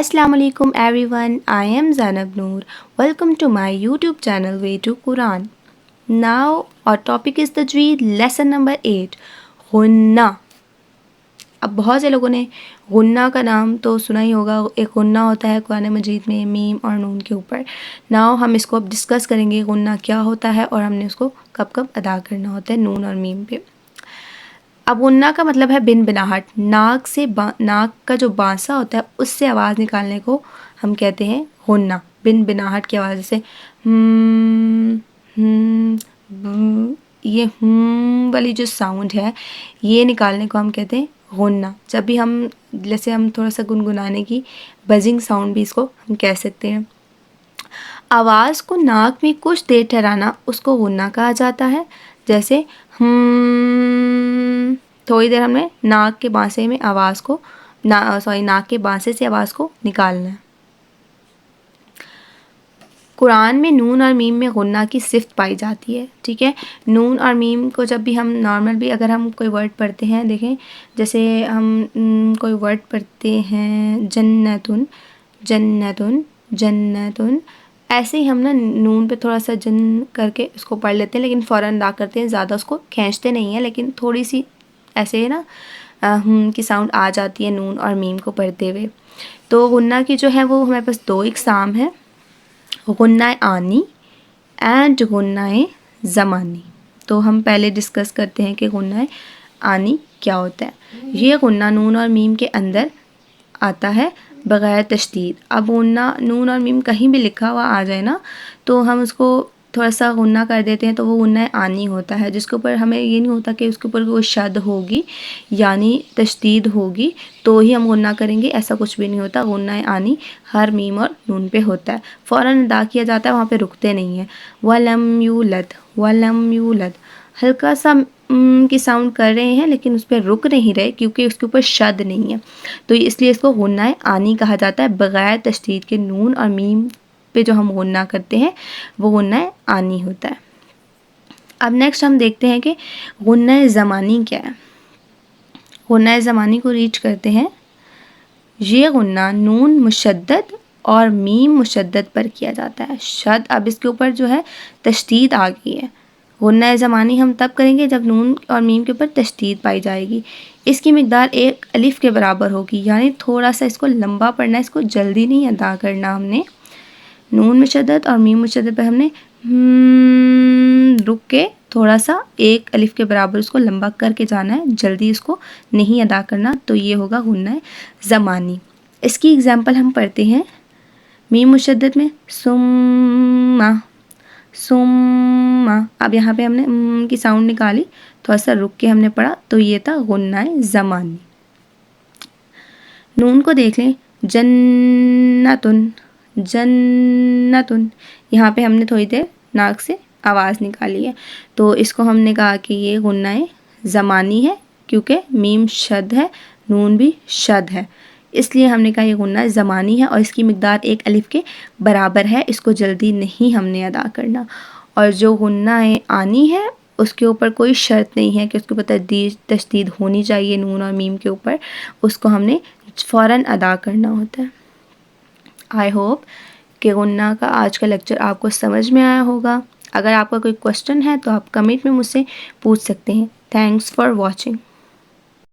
Assalamu alaikum everyone, I am Zainab Noor. Welcome to my YouTube channel Way to Quran. Now our topic is Tajweed lesson number 8 गुन्ना. अब बहुत से लोगों ने गुन्ना का नाम तो सुना ही होगा. एक गुन्ना होता है कुरान मजीद में मीम और नून के ऊपर. नाउ हम इसको अब डिस्कस करेंगे गुन्ना क्या होता है और हमने उसको कब कब अदा करना होता है नून और मीम पे. अब गुन्ना का मतलब है बिन बिनाहट. नाक का जो बांसा होता है उससे आवाज़ निकालने को हम कहते हैं गुन्ना. बिन बिनाहट की आवाज़ से ये वाली जो साउंड है ये निकालने को हम कहते हैं गुन्ना. जब भी हम जैसे हम थोड़ा सा गुनगुनाने की बजिंग साउंड भी इसको हम कह सकते हैं. आवाज़ को नाक में कुछ देर ठहराना उसको गुन्ना कहा जाता है. जैसे थोड़ी देर हमने नाक के बांसे में आवाज़ को नाक के बांसे से आवाज़ को निकालना है. कुरान में नून और मीम में गुन्ना की सिफ्त पाई जाती है. ठीक है, नून और मीम को जब भी हम नॉर्मल भी अगर हम कोई वर्ड पढ़ते हैं, देखें जैसे हम कोई वर्ड पढ़ते हैं जन्नतुन जन्नतुन जन्नतुन, ऐसे ही हम ना नून पे थोड़ा सा जन करके उसको पढ़ लेते हैं, लेकिन फ़ौरन अदा करते हैं, ज़्यादा उसको खींचते नहीं हैं, लेकिन थोड़ी सी ऐसे है ना की साउंड आ जाती है नून और मीम को पढ़ते हुए. तो गुन्ना की जो है वो हमारे पास दो इकसाम है, गुन्ना आनी एंड गुन्ना ज़मानी. तो हम पहले डिस्कस करते हैं कि गुन्ना आनी क्या होता है. ये गुन्ना नून और मीम के अंदर आता है बग़ैर तशदीद. अब गुन्ना नून और मीम कहीं भी लिखा हुआ आ जाए ना तो हम उसको थोड़ा सा गुन्ना कर देते हैं, तो वो गुन्ना आनी होता है, जिसके ऊपर हमें ये नहीं होता कि उसके ऊपर कोई शद होगी यानी तशदीद होगी तो ही हम गुन्ना करेंगे, ऐसा कुछ भी नहीं होता. गुन्ना आनी हर मीम और नून पे होता है, फ़ौरन अदा किया जाता है, वहाँ पे रुकते नहीं हैं. वलम यूलद हल्का सा की साउंड कर रहे हैं लेकिन उस पर रुक नहीं रहे क्योंकि उसके ऊपर शद नहीं है, तो इसलिए इसको गुन्ना आनी कहा जाता है. बग़ैर तशदीद के नून और मीम पे जो हम गुन्ना करते हैं वो गुन्ना आनी होता है. अब नेक्स्ट हम देखते हैं कि गुन्ना ज़मानी क्या है. गुन्ना ज़मानी को रीच करते हैं. ये गुन्ना नून मुशद्दद और मीम मुशद्दद पर किया जाता है. शद अब इसके ऊपर जो है तशदीद आ गई है. गुन्ना ज़मानी हम तब करेंगे जब नून और मीम के ऊपर तशदीद पाई जाएगी. इसकी मिक़दार एक अलिफ़ के बराबर होगी, यानी थोड़ा सा इसको लंबा पढ़ना है, इसको जल्दी नहीं अदा करना. हमने नून मुशद्दद और मीम मुशद्दद पर हमने रुक के थोड़ा सा एक अलिफ़ के बराबर उसको लंबा करके जाना है, जल्दी इसको नहीं अदा करना. तो ये होगा गुन्ना ज़मानी. इसकी एग्ज़ाम्पल हम पढ़ते हैं. मीम मुशद्दद में सुम्मा सुम्मा. अब यहाँ पे हमने की साउंड निकाली, थोड़ा सा रुक के हमने पढ़ा, तो ये था गुन्ना ज़मानी. नून को देख लें. जन्नतुन जन्नतुन, यहाँ पे हमने थोड़ी देर नाक से आवाज़ निकाली है, तो इसको हमने कहा कि ये गुन्ना ज़मानी है क्योंकि मीम शद है, नून भी शद है, इसलिए हमने कहा ये गुन्ना ज़मानी है और इसकी मिक़दार एक अलिफ़ के बराबर है, इसको जल्दी नहीं हमने अदा करना. और जो गुन्ना आनी है उसके ऊपर कोई शर्त नहीं है कि उसके ऊपर तशदीद होनी चाहिए नून और मीम के ऊपर, उसको हमने फ़ौरन अदा करना होता है. आई होप कि गुन्ना का आज का लेक्चर आपको समझ में आया होगा. अगर आपका कोई क्वेश्चन है तो आप कमेंट में मुझसे पूछ सकते हैं. Thanks for watching.